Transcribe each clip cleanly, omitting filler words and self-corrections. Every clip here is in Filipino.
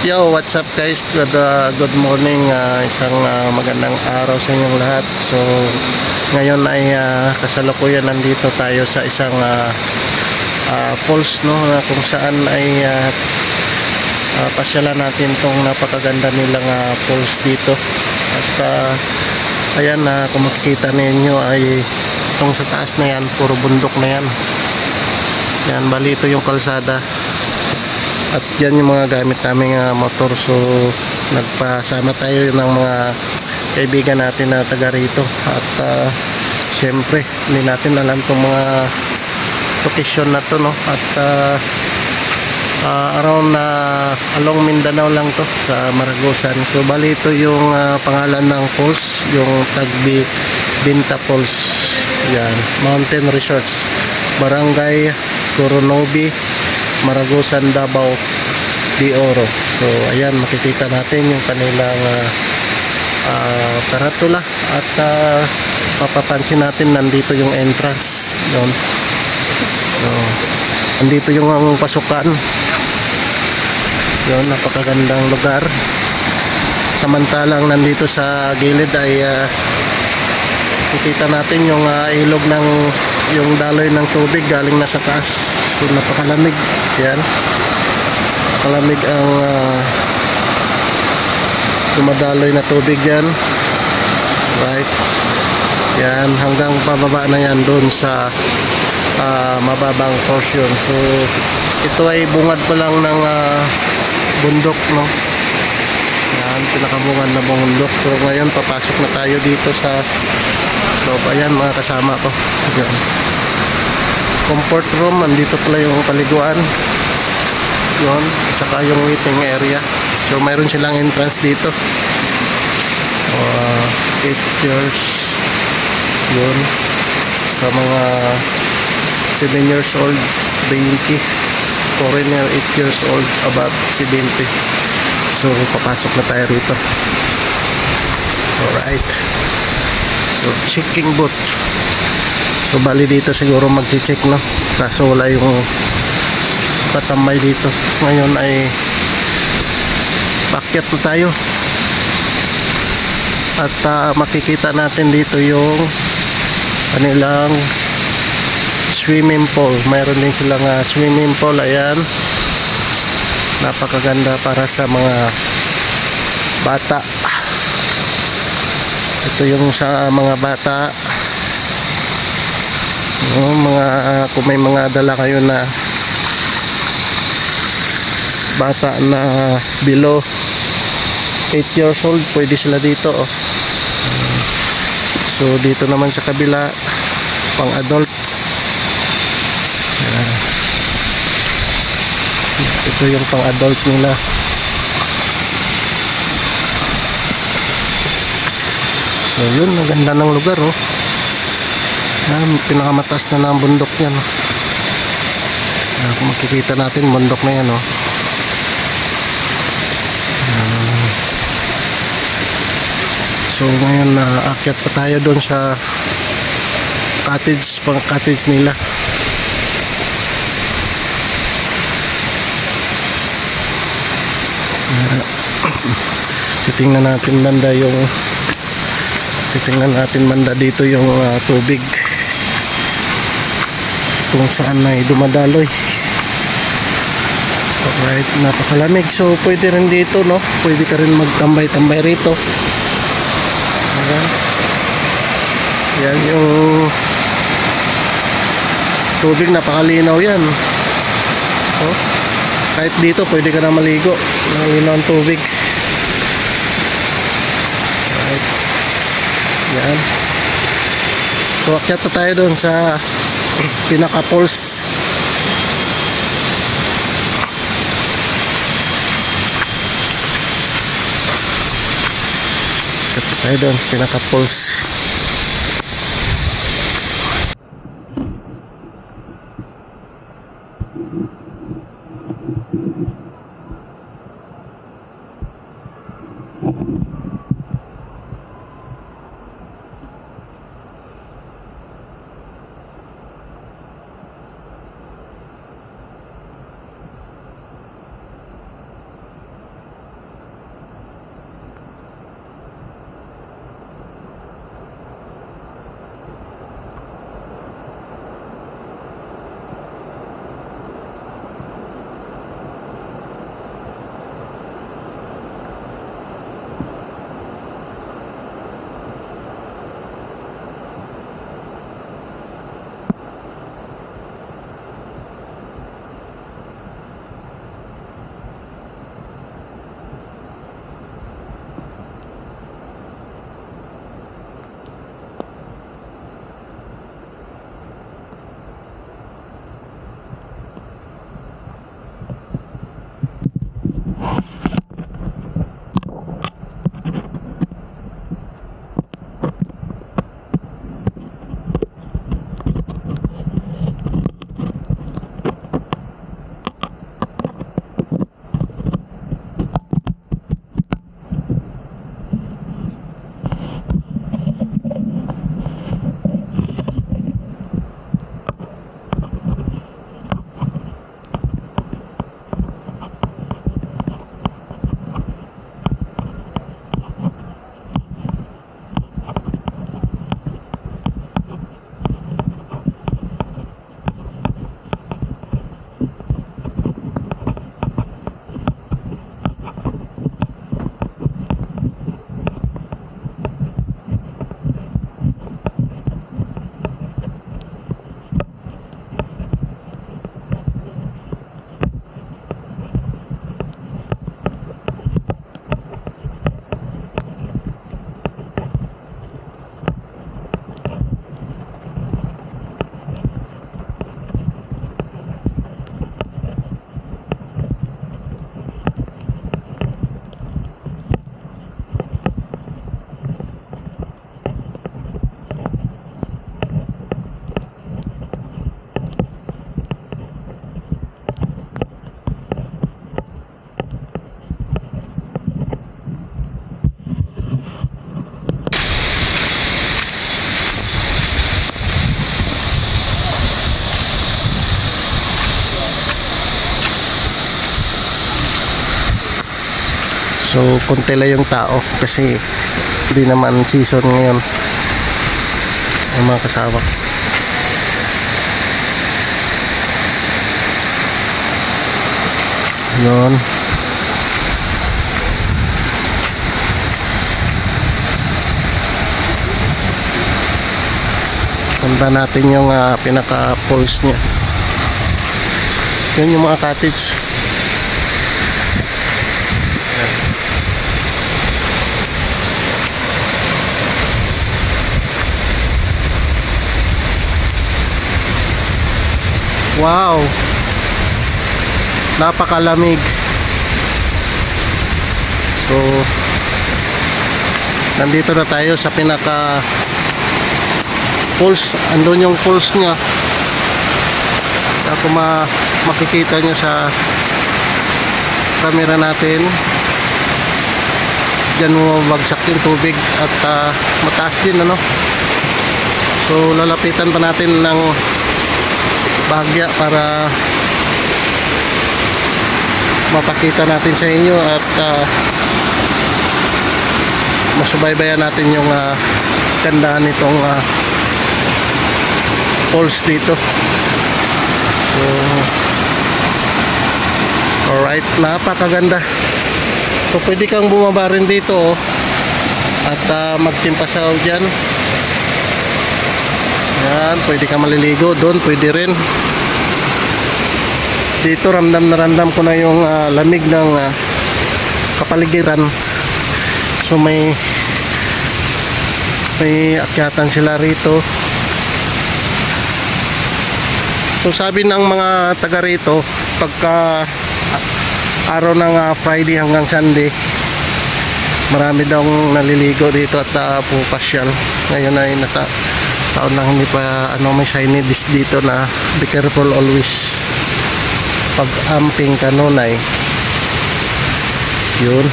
Yo, what's up guys? Good morning. Isang magandang araw sa inyong lahat. So, ngayon ay kasalukuyan nandito tayo sa isang falls, no, kung saan ay pasyalan natin tong napakaganda nilang falls dito. At ayan, kung makikita ninyo ay itong sa taas na yan, puro bundok na yan. Yan, bali ito yung kalsada. At yan yung mga gamit naming motor. So nagpasama tayo ng mga kaibigan natin na taga rito. At syempre hindi natin alam itong mga location na to, no? At around along Mindanao lang to, sa Maragusan. So bali ito yung pangalan ng falls, yung Tagbi Binta Falls. Yan, Mountain Resorts, Barangay Coronobi, Maragusan, Davao de Oro. So ayan, makikita natin yung kanilang karatula. At mapapansin natin nandito yung entrance doon. So andito yung pasukan. Yun, napakagandang lugar. Samantalang nandito sa gilid ay makikita natin yung ilog ng yung daloy ng tubig galing nasa taas. So napakalamig. Yan, napakalamig ang dumadaloy na tubig yan. Right, yan, hanggang pababa na yan doon sa mababang portion. So ito ay bungad pa lang ng bundok, no? Yan, pinakabungad na bundok. So ngayon papasok na tayo dito sa loob. Ayan, mga kasama ko. Yan, comfort room, andito pala yung paliguan yun, tsaka yung waiting area. So mayroon silang entrance dito, 8 years yun, sa mga 7 years old 20, foreigner 8 years old above 70. So papasok na tayo rito. Alright, so checking booth. So bali dito siguro mag-check, no? Kaso wala yung katambay dito. Ngayon ay paakyat na tayo. At makikita natin dito yung kanilang swimming pool. Mayroon din silang swimming pool. Ayan, napakaganda para sa mga bata. Ito yung sa mga bata. Kung may mga dala kayo na bata na below 8 years old, pwede sila dito, oh. So dito naman sa kabila, pang adult. Ito yung pang adult nila. So yun, maganda ng lugar, oh. Yan, pinakamataas na ng bundok yan. Kung makikita natin, bundok na yan, oh. So ngayon aakyat pa tayo doon sa cottage, pang cottage nila. Titingnan natin banda dito yung tubig kung saan ay dumadaloy. Alright, napakalamig. So pwede rin dito, no? Pwede ka rin magtambay-tambay rito. Ayan, yan yung tubig, napakalinaw yan, oh. Kahit dito pwede ka na maligo, nalinaw ang tubig. Alright, yan. So akyat na tayo doon sa pinaka falls. Akyat na tayo doon sa pinaka falls. So konti lang yung tao kasi hindi naman season ngayon ang mga kasama. Yun. Punta natin yung pinaka falls niya. Yun yung mga cottage. Wow, napakalamig. So nandito na tayo sa pinaka falls. Andun yung falls nya. Ako makikita nyo sa camera natin. Diyan bumabagsak yung tubig at mataas din, ano. So lalapitan pa natin ng bahagya para mapakita natin sa inyo at masubaybayan natin yung gandaan nitong falls dito. So alright, napakaganda. So pwede kang bumaba rin dito at magtimpasaw dyan. Yan, pwede ka maliligo doon, pwede rin. Dito ramdam na ramdam ko na yung lamig ng kapaligiran. So may akyatan sila rito. So sabi ng mga taga rito, pagka araw ng Friday hanggang Sunday, marami daw naliligo dito at pupasyal. Ngayon ay taon lang hindi pa may signage dito na be careful always pag amping kanunay. Yun.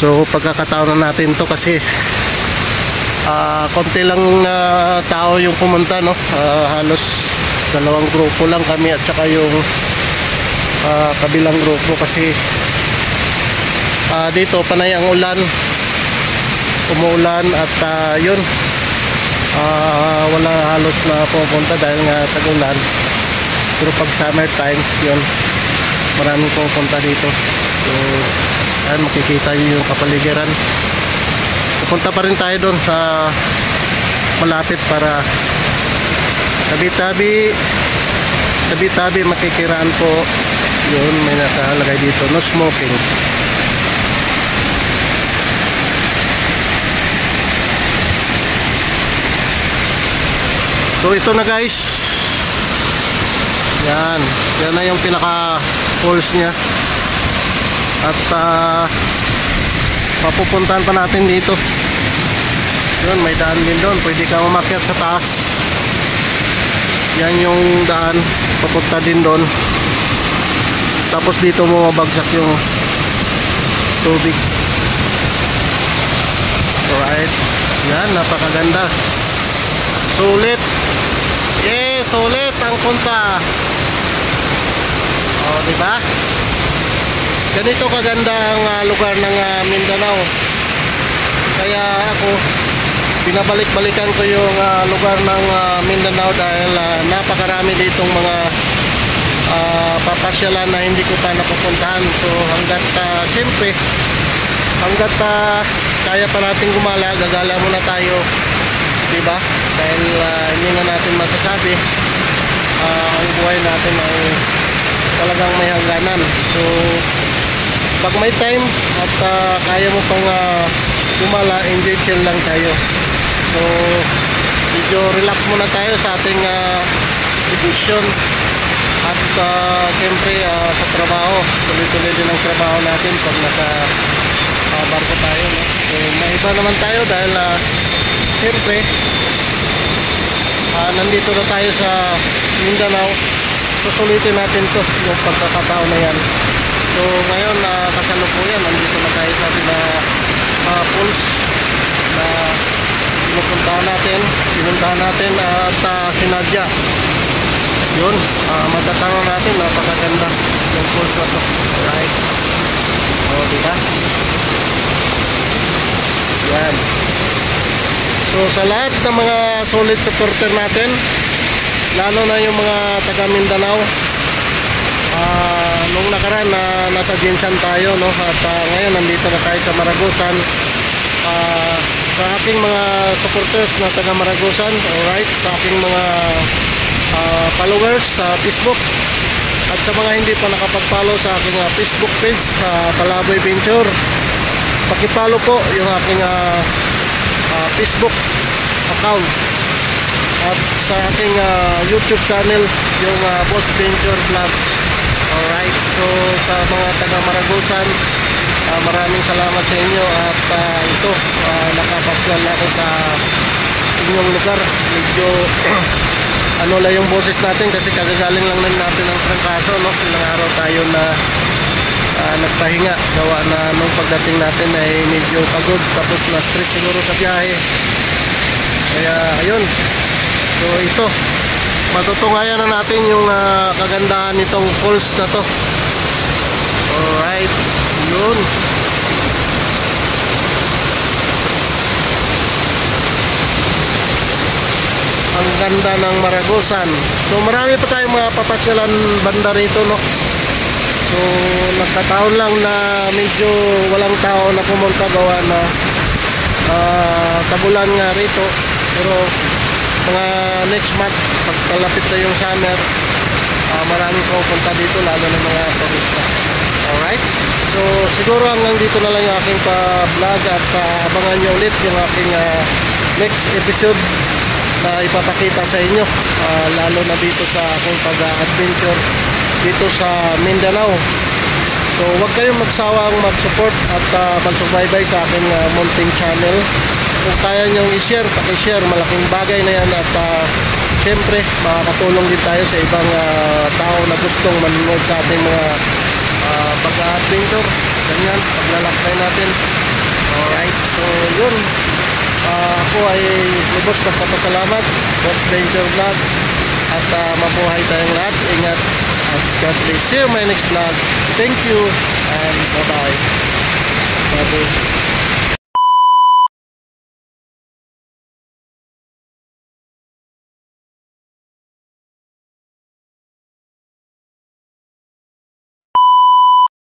So pagkakataon na natin to kasi konti lang tao yung pumunta, no. Halos dalawang grupo lang kami at saka yung kabilang grupo kasi dito panay ang ulan, umuulan at yun, wala halos na pupunta dahil nga tag-ulan. Pero pag summer time, yun, maraming pupunta dito. So ayan, makikita nyo yung kapaligiran. Pupunta pa rin tayo doon sa malapit para tabi-tabi makikiraan po. Yun, may nakalagay dito, no smoking. So ito na guys, yan na yung pinaka falls nya at mapupuntahan pa natin dito. Yun, may daan din doon, pwede kang umakyat sa taas. Yan yung daan papunta din doon, tapos dito mo mabagsak yung tubig. Alright, yan, napakaganda, sulit. Sulit ang punta. Diba? Ganito kaganda ang lugar ng Mindanao. Kaya ako binabalik-balikan ko yung lugar ng Mindanao dahil napakarami ditong mga papasyalan na hindi ko pa napupuntahan. So hanggat siyempre hanggat kaya pa natin gumala, gagala muna tayo, diba? Dahil hindi na natin masasabi, ang buhay natin ay talagang may hangganan. So pag may time at kaya mo pang gumala, enjoy, chill lang tayo. So medyo relax muna tayo sa ating vacation. At siyempre sa trabaho, tuloy-tuloy din ang trabaho natin pag nasa barko tayo, no? So maiba naman tayo dahil siyempre nandito na tayo sa Mindanao. Susulitin natin to yung pagkakataon na yan. So ngayon kasalukuyan nandito na tayo sa falls na pinuntahan natin at sinadya. Yun, matatanong natin, napakaganda yung falls na to. Alright. O, diba? Yan. So sa lahat ng mga solid supporter natin, lalo na yung mga taga Mindanao, nung nakaraan na nasa Jinsan tayo, no? At ngayon nandito na tayo sa Maragusan. Sa aking mga supporters na taga Maragusan, alright, sa aking mga followers sa Facebook, at sa mga hindi pa nakapag-follow sa aking Facebook page sa Palaboy Venture, paki-follow po yung aking Facebook account, at sa aking YouTube channel, yung Boss Venture Vlog. Alright, so sa mga taga Maragusan, maraming salamat sa inyo, at ito, nakapasyal ako sa inyong lugar. Medyo ano lang yung boses natin kasi kagagaling lang natin ng trangkaso, no? Ilang araw tayo na nagpahinga, gawa na nung pagdating natin ay medyo pagod, tapos na stress siguro sa biyahe. Kaya ayun, so ito, matutungayan na natin yung kagandahan nitong falls na to. Alright, yun. Ang ganda ng Maragusan. So marami pa tayong mga papasyalan banda rito, no? So nagkataon lang na medyo walang tao na pumunta, gawa na tagulan nga rito. Pero mga next month, pagkalapit na yung summer, maraming pupunta dito, lalo ng mga turista. Alright, so siguro hanggang dito na lang yung aking pa-vlog, at abangan nyo ulit yung aking next episode na ipapakita sa inyo, lalo na dito sa aking pag-adventure dito sa Mindanao. So huwag kayong magsawang mag-support at mag-subaybay sa aking munting channel. Kung kaya nyo i-share, paki-share, malaking bagay na yan, at syempre makakatulong din tayo sa ibang tao na gustong manonood sa ating mga pag-adventure, ganyan, paglalakbay natin. Alright, so yun, ako ay lubos nagpapasalamat, Boss Venture Vlog, at mabuhay tayong lahat. Ingat, at God bless. See you in my next vlog. Thank you, and bye bye.